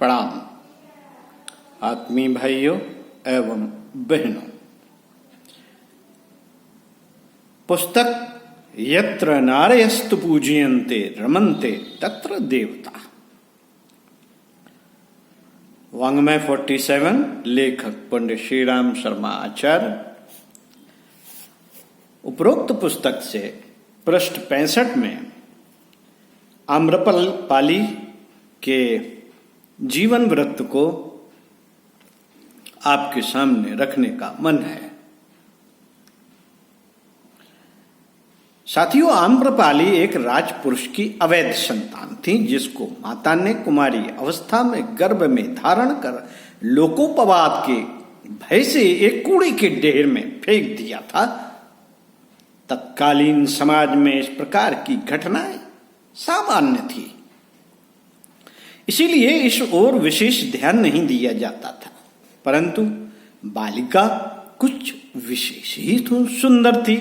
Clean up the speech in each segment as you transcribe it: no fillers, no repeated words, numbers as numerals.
प्रणाम आत्मीय भाइयों एवं बहनों। पुस्तक यत्र नारयस्तु पूजयन्ते रमन्ते तत्र देवता। वाङ्मय 47, लेखक पंडित श्रीराम शर्मा आचार्य। उपरोक्त पुस्तक से पृष्ठ 65 में आम्रपाली के जीवन वृत्त को आपके सामने रखने का मन है। साथियों, आम्रपाली एक राजपुरुष की अवैध संतान थी, जिसको माता ने कुमारी अवस्था में गर्भ में धारण कर लोकोपवाद के भय से एक कूड़े के ढेर में फेंक दिया था। तत्कालीन समाज में इस प्रकार की घटनाएं सामान्य थी, इसीलिए इस ओर विशेष ध्यान नहीं दिया जाता था। परंतु बालिका कुछ विशेष ही सुंदर थी।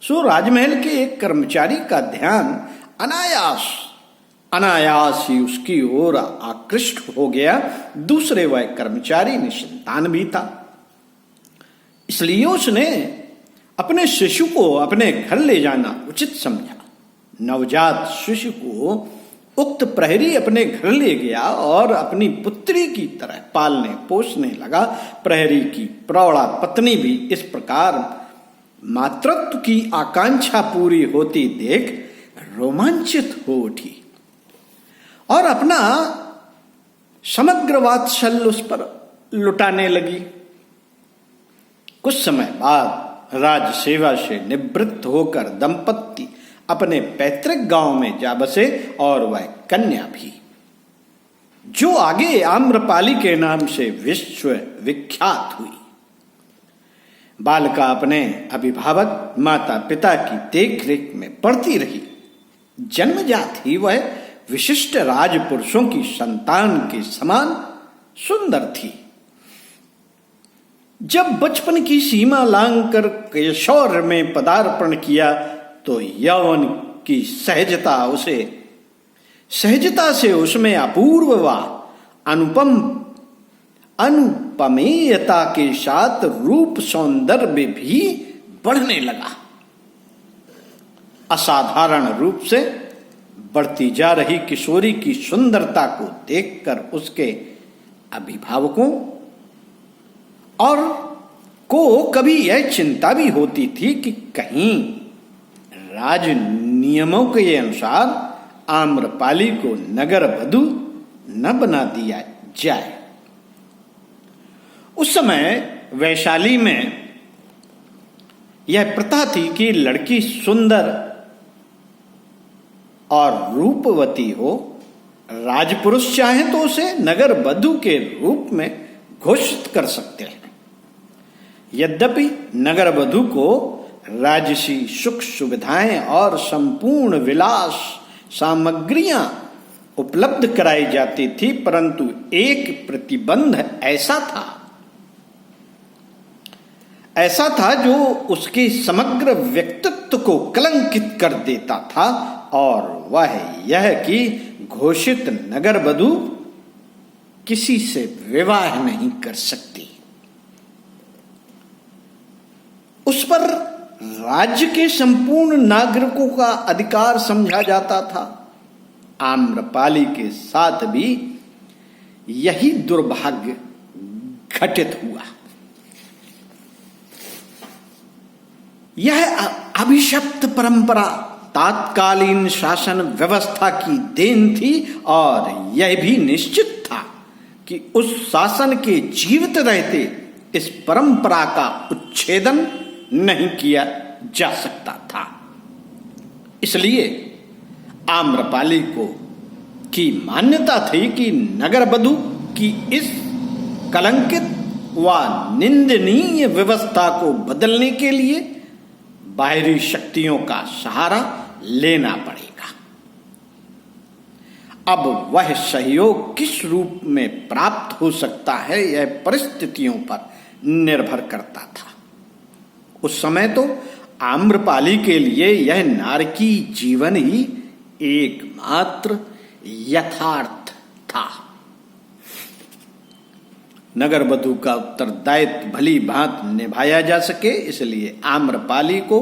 सो राजमहल के एक कर्मचारी का ध्यान अनायास ही उसकी ओर आकृष्ट हो गया। दूसरे वह कर्मचारी निसंतान भी था, इसलिए उसने अपने शिशु को अपने घर ले जाना उचित समझा। नवजात शिशु को उक्त प्रहरी अपने घर ले गया और अपनी पुत्री की तरह पालने पोसने लगा। प्रहरी की प्रौढ़ा पत्नी भी इस प्रकार मातृत्व की आकांक्षा पूरी होती देख रोमांचित हो उठी और अपना समग्र वात्सल्य उस पर लुटाने लगी। कुछ समय बाद राज सेवा से निवृत्त होकर दंपत्ति अपने पैतृक गांव में जा बसे और वह कन्या भी, जो आगे आम्रपाली के नाम से विश्व विख्यात हुई। बालिका अपने अभिभावक माता पिता की देखरेख में पढ़ती रही। जन्मजात ही वह विशिष्ट राजपुरुषों की संतान के समान सुंदर थी। जब बचपन की सीमा लांघकर किशोर में पदार्पण किया तो यौवन की सहजता से उसमें अपूर्व व अनुपमेयता के साथ रूप सौंदर्य भी बढ़ने लगा। असाधारण रूप से बढ़ती जा रही किशोरी की सुंदरता को देखकर उसके अभिभावकों और को कभी यह चिंता भी होती थी कि कहीं राज नियमों के अनुसार आम्रपाली को नगर वधू न बना दिया जाए। उस समय वैशाली में यह प्रथा थी कि लड़की सुंदर और रूपवती हो, राजपुरुष चाहे तो उसे नगर वधू के रूप में घोषित कर सकते हैं। यद्यपि नगर वधू को राजसी सुख सुविधाएं और संपूर्ण विलास सामग्रियां उपलब्ध कराई जाती थी, परंतु एक प्रतिबंध ऐसा था जो उसके समग्र व्यक्तित्व को कलंकित कर देता था, और वह यह कि घोषित नगर वधू किसी से विवाह नहीं कर सकती। उस पर राज्य के संपूर्ण नागरिकों का अधिकार समझा जाता था। आम्रपाली के साथ भी यही दुर्भाग्य घटित हुआ। यह अभिशप्त परंपरा तात्कालीन शासन व्यवस्था की देन थी, और यह भी निश्चित था कि उस शासन के जीवित रहते इस परंपरा का उच्छेदन नहीं किया जा सकता था। इसलिए आम्रपाली की मान्यता थी कि नगर वधू की इस कलंकित व निंदनीय व्यवस्था को बदलने के लिए बाहरी शक्तियों का सहारा लेना पड़ेगा। अब वह सहयोग किस रूप में प्राप्त हो सकता है, यह परिस्थितियों पर निर्भर करता था। उस समय तो आम्रपाली के लिए यह नारकी जीवन ही एकमात्र यथार्थ था। नगर वधू का उत्तरदायित्व भली भांति निभाया जा सके, इसलिए आम्रपाली को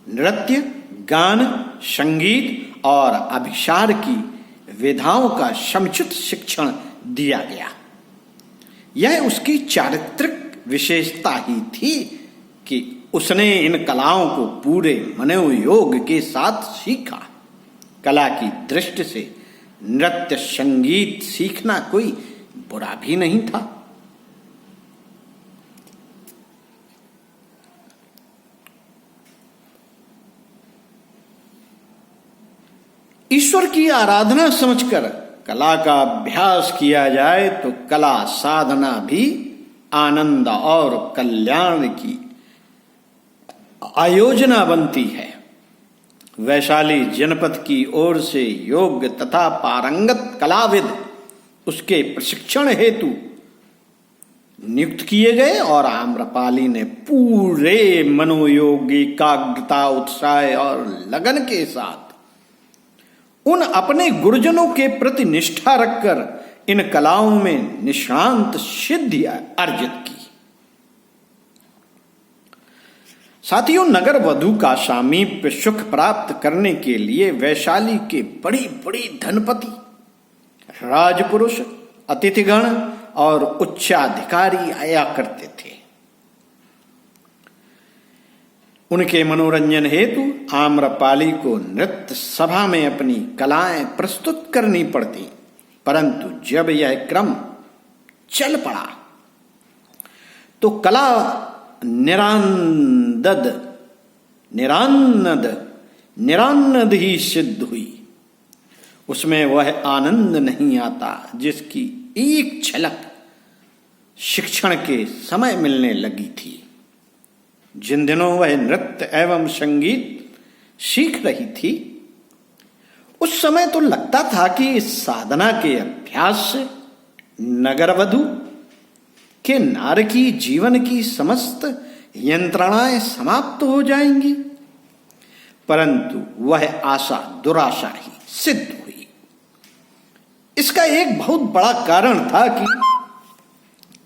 नृत्य, गान, संगीत और अभिसार की विधाओं का समुचित शिक्षण दिया गया। यह उसकी चारित्रिक विशेषता ही थी कि उसने इन कलाओं को पूरे मनोयोग के साथ सीखा। कला की दृष्टि से नृत्य संगीत सीखना कोई बुरा भी नहीं था। ईश्वर की आराधना समझकर कला का अभ्यास किया जाए तो कला साधना भी आनंद और कल्याण की आयोजना बनती है। वैशाली जनपद की ओर से योग्य तथा पारंगत कलाविद उसके प्रशिक्षण हेतु नियुक्त किए गए और आम्रपाली ने पूरे मनोयोग, एकाग्रता, उत्साह और लगन के साथ उन अपने गुरुजनों के प्रति निष्ठा रखकर इन कलाओं में निष्णांत सिद्धि अर्जित की। साथियों, नगर वधू का सामीप्य सुख प्राप्त करने के लिए वैशाली के बड़ी बड़ी धनपति, राजपुरुष, अतिथिगण और उच्चाधिकारी आया करते थे। उनके मनोरंजन हेतु आम्रपाली को नृत्य सभा में अपनी कलाएं प्रस्तुत करनी पड़ती, परंतु जब यह क्रम चल पड़ा तो कला निरानंद ही सिद्ध हुई। उसमें वह आनंद नहीं आता जिसकी एक झलक शिक्षण के समय मिलने लगी थी। जिन दिनों वह नृत्य एवं संगीत सीख रही थी, उस समय तो लगता था कि इस साधना के अभ्यास से नगरवधू के नारकी जीवन की समस्त यंत्रणाएं समाप्त हो जाएंगी, परंतु वह आशा दुराशा ही सिद्ध हुई। इसका एक बहुत बड़ा कारण था कि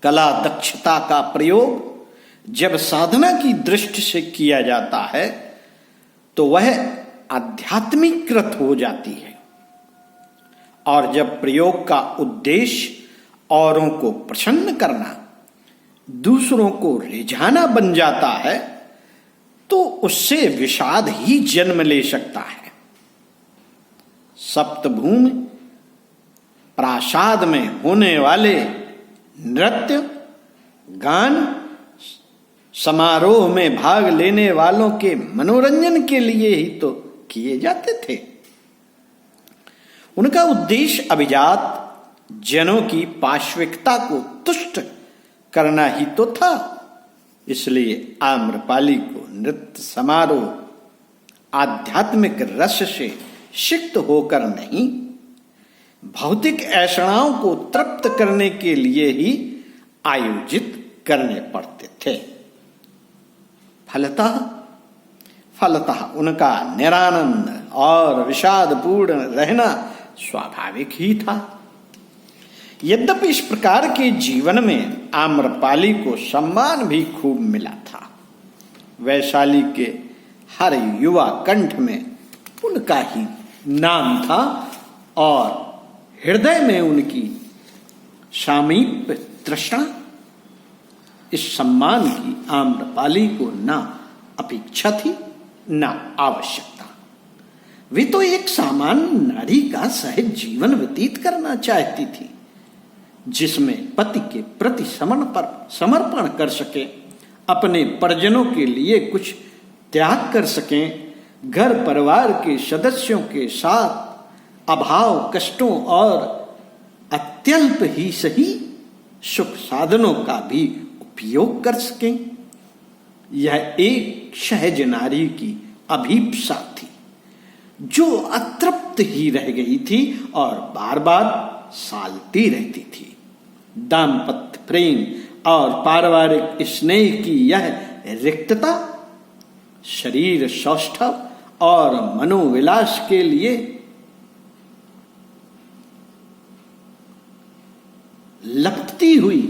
कला दक्षता का प्रयोग जब साधना की दृष्टि से किया जाता है तो वह आध्यात्मिकृत हो जाती है, और जब प्रयोग का उद्देश्य औरों को प्रसन्न करना, दूसरों को रिझाना बन जाता है तो उससे विषाद ही जन्म ले सकता है। सप्तभूमि प्रासाद में होने वाले नृत्य, गान समारोह में भाग लेने वालों के मनोरंजन के लिए ही तो किए जाते थे। उनका उद्देश्य अभिजात जनों की पाश्विकता को तुष्ट करना ही तो था। इसलिए आम्रपाली को नृत्य समारोह आध्यात्मिक रस से सिक्त होकर नहीं, भौतिक ऐषणाओं को तृप्त करने के लिए ही आयोजित करने पड़ते थे। फलतः उनका निरानंद और विषादपूर्ण रहना स्वाभाविक ही था। यद्यपि इस प्रकार के जीवन में आम्रपाली को सम्मान भी खूब मिला था। वैशाली के हर युवा कंठ में उनका ही नाम था और हृदय में उनकी सामीप्य तृष्णा। इस सम्मान की आम्रपाली को ना अपेक्षा थी ना आवश्यकता। वे तो एक सामान्य नारी का सहज जीवन व्यतीत करना चाहती थी, जिसमें पति के प्रति समर्पण कर सके, अपने परिजनों के लिए कुछ त्याग कर सकें, घर परिवार के सदस्यों के साथ अभाव, कष्टों और अत्यल्प ही सही सुख साधनों का भी उपयोग कर सकें। यह एक सहज नारी की अभीप्सा थी जो अतृप्त ही रह गई थी और बार बार सालती रहती थी। दाम्पत्य प्रेम और पारिवारिक स्नेह की यह रिक्तता शरीर सौष्ठव और मनोविलास के लिए लपटती हुई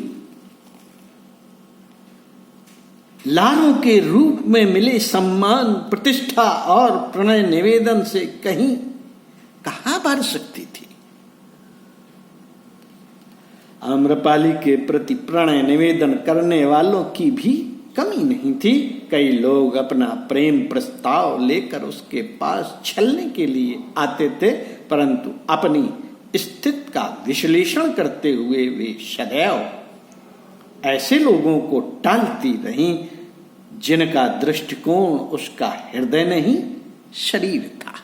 लालों के रूप में मिले सम्मान, प्रतिष्ठा और प्रणय निवेदन से कहां बढ़ सकती थी। आम्रपाली के प्रति प्रणय निवेदन करने वालों की भी कमी नहीं थी। कई लोग अपना प्रेम प्रस्ताव लेकर उसके पास छलने के लिए आते थे, परंतु अपनी स्थिति का विश्लेषण करते हुए वे सदैव ऐसे लोगों को टालती रहीं जिनका दृष्टिकोण उसका हृदय नहीं, शरीर था।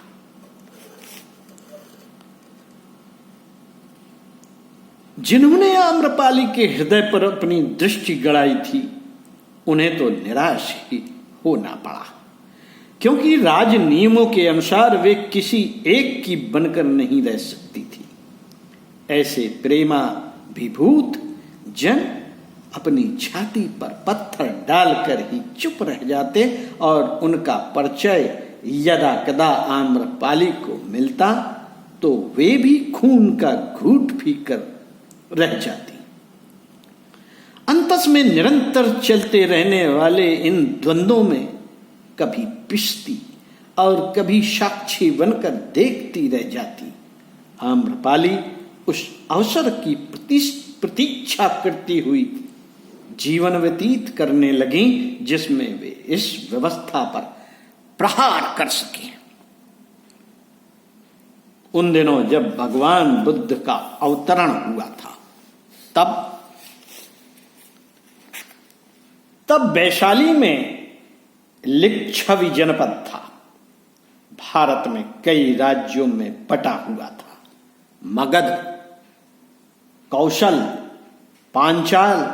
जिन्होंने आम्रपाली के हृदय पर अपनी दृष्टि गड़ाई थी, उन्हें तो निराश ही होना पड़ा, क्योंकि राज नियमों के अनुसार वे किसी एक की बनकर नहीं रह सकती थी। ऐसे प्रेमा विभूत जन अपनी छाती पर पत्थर डालकर ही चुप रह जाते और उनका परिचय यदा कदा आम्रपाली को मिलता तो वे भी खून का घूंट पीकर रह जाती। अंतस में निरंतर चलते रहने वाले इन द्वंद्वों में कभी पिसती और कभी साक्षी बनकर देखती रह जाती। आम्रपाली उस अवसर की प्रतीक्षा करती हुई जीवन व्यतीत करने लगी जिसमें वे इस व्यवस्था पर प्रहार कर सके। उन दिनों जब भगवान बुद्ध का अवतरण हुआ था, तब वैशाली में लिच्छवी जनपद था। भारत में कई राज्यों में बटा हुआ था। मगध, कौशल, पांचाल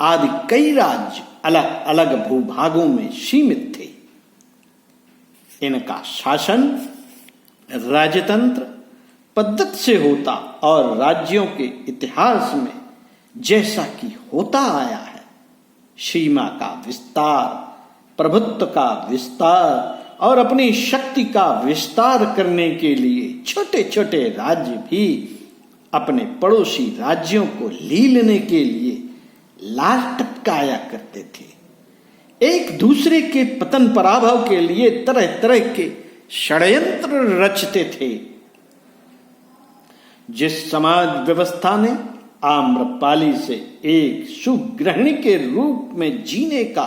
आदि कई राज्य अलग अलग भूभागों में सीमित थे। इनका शासन राजतंत्र पद्धति से होता और राज्यों के इतिहास में जैसा कि होता आया है, सीमा का विस्तार, प्रभुत्व का विस्तार और अपनी शक्ति का विस्तार करने के लिए छोटे छोटे राज्य भी अपने पड़ोसी राज्यों को लीलने के लिए लाल टपकाया करते थे। एक दूसरे के पतन पराभव के लिए तरह तरह के षड्यंत्र रचते थे। जिस समाज व्यवस्था ने आम्रपाली से एक सुगृहिणी के रूप में जीने का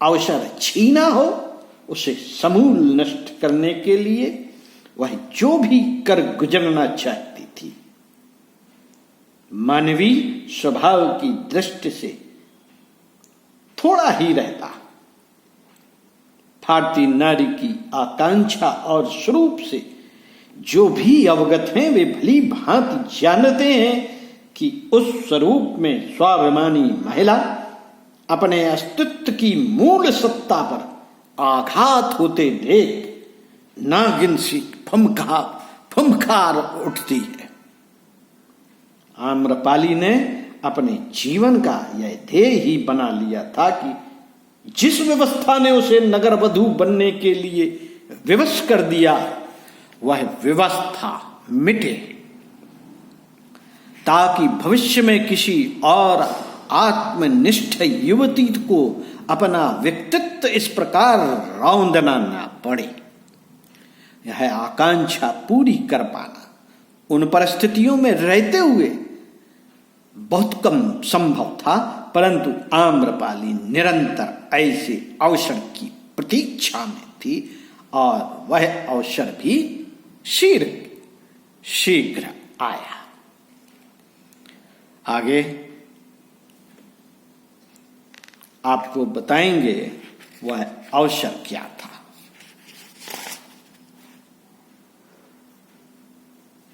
अवसर छीना हो, उसे समूल नष्ट करने के लिए वह जो भी कर गुजरना चाहती थी। मानवीय स्वभाव की दृष्टि से थोड़ा ही रहता। भारतीय नारी की आकांक्षा और स्वरूप से जो भी अवगत हैं वे भली भांति जानते हैं कि उस स्वरूप में स्वाभिमानी महिला अपने अस्तित्व की मूल सत्ता पर आघात होते देख नागिन सी फुमकार उठती है। आम्रपाली ने अपने जीवन का यह ध्येय ही बना लिया था कि जिस व्यवस्था ने उसे नगर वधू बनने के लिए विवश कर दिया, वह व्यवस्था मिटे, ताकि भविष्य में किसी और आत्मनिष्ठ युवती को अपना व्यक्तित्व इस प्रकार रौंदना ना पड़े। यह आकांक्षा पूरी कर पाना उन परिस्थितियों में रहते हुए बहुत कम संभव था, परंतु आम्रपाली निरंतर ऐसे अवसर की प्रतीक्षा में थी और वह अवसर भी शीघ्र आया। आगे आपको बताएंगे वह अवसर क्या था।